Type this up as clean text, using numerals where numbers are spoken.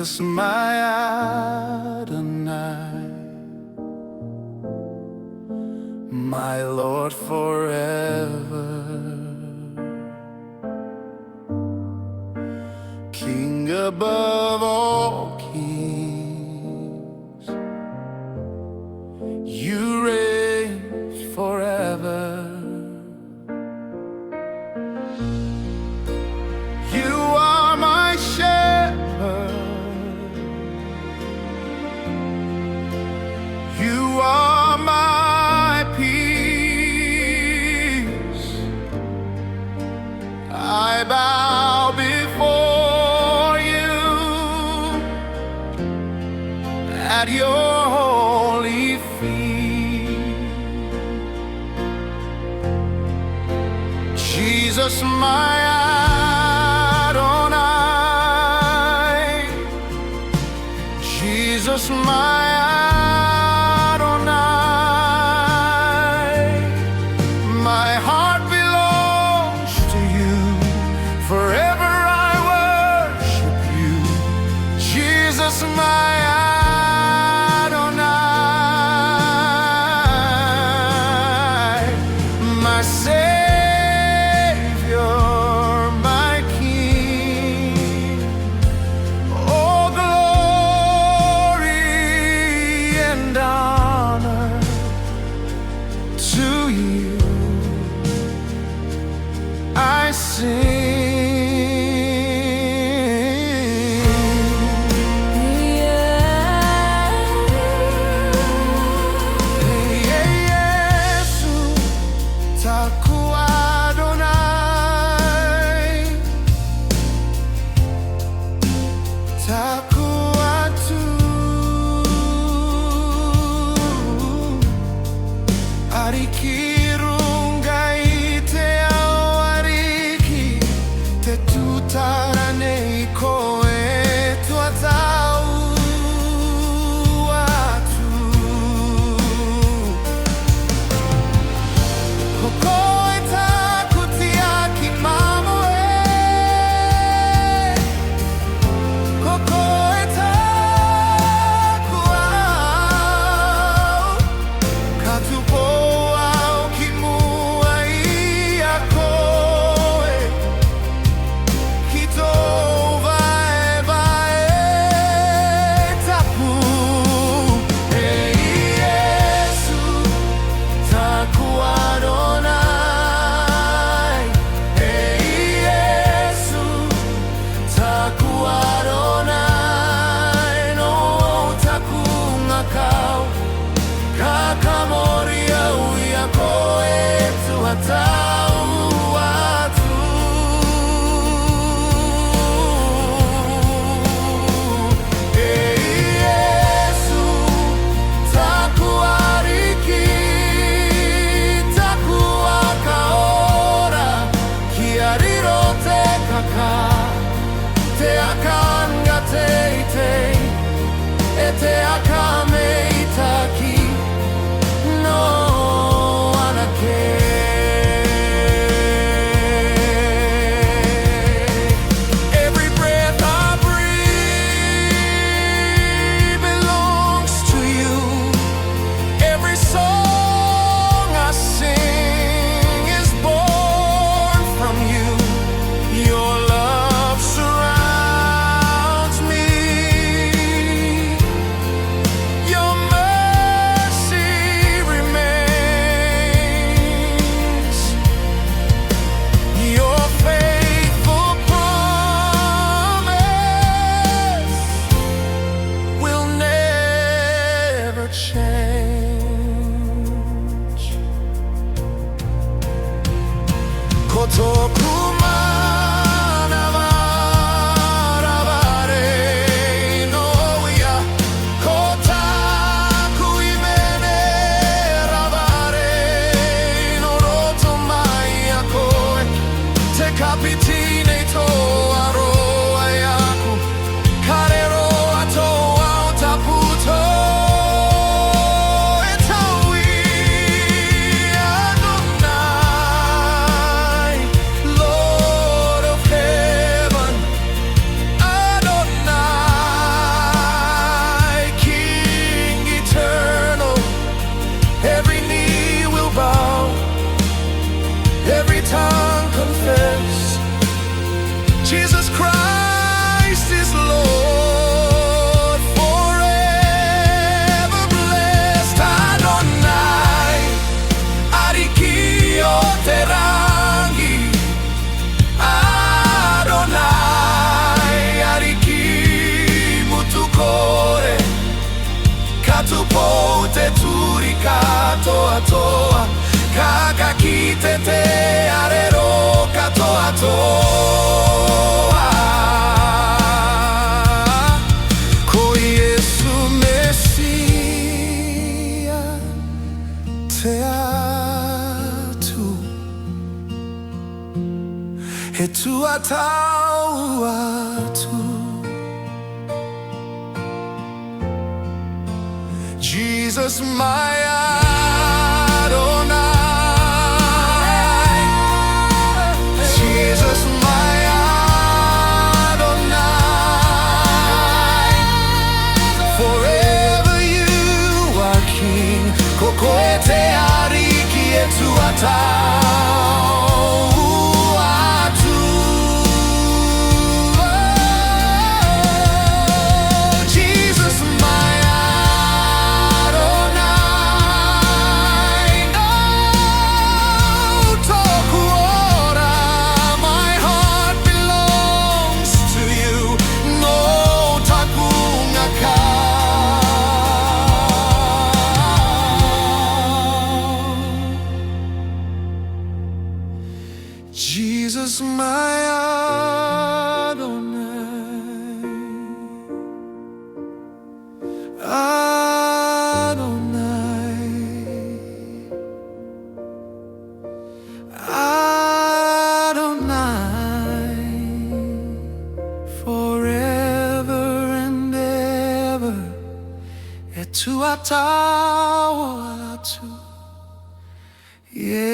Jesus, my Adonai, my Lord forever, King above all kings, you reign forever. You are my shepherd, you are my peace. I bow before you at your holy feet. Jesus, my Adonai, Jesus, my Adonai, my heart belongs to you, forever I worship you. Jesus, my Adonai, my Savior, my King. All glory and honor to you I sing. Iesu, taku Adonai, taku atu, arikirungai te awariki, te tutara nei koe tua tau atu. Koe taku tiaki Maori, koe taku au, katupo au ki mua I a koe, ki tō vae tapu. E Iesu, taku Adonai, e Iesu, taku Adonai, no taku ngakau, ka Maori au I a koe tua tau atu. E Iesu, taku ariki, taku akaora, ki ariro te kaka, te akanga teitei, e te aka meitaki, no anake. Every breath I breathe belongs to you. Every song I sing is born from you. Your love surrounds me. Your mercy remains. Your faithful promise will never change. Kotoku manavaravare no ia, kotaku imene ravare no roto mai a koe, te kapiti nei tō aroa iaku, karero ato au taputo, e taui Adonai, every knee will bow, every tongue confess, Jesus Christ is Lord, forever blessed. Adonai, ariki o te rangi. Adonai, ariki mutukore, katupou te turi katoa toa, kakakite te arero katoa toa. Ko Iesu Mesia te atu, he tua tau atu. Jesus, my Adonai, Jesus, my Adonai, forever you are King. Koko e te ariki e tua tau atu. Jesus, my Jesus, my Adonai, Adonai, Adonai, forever and ever, et tu atau atu, yeah.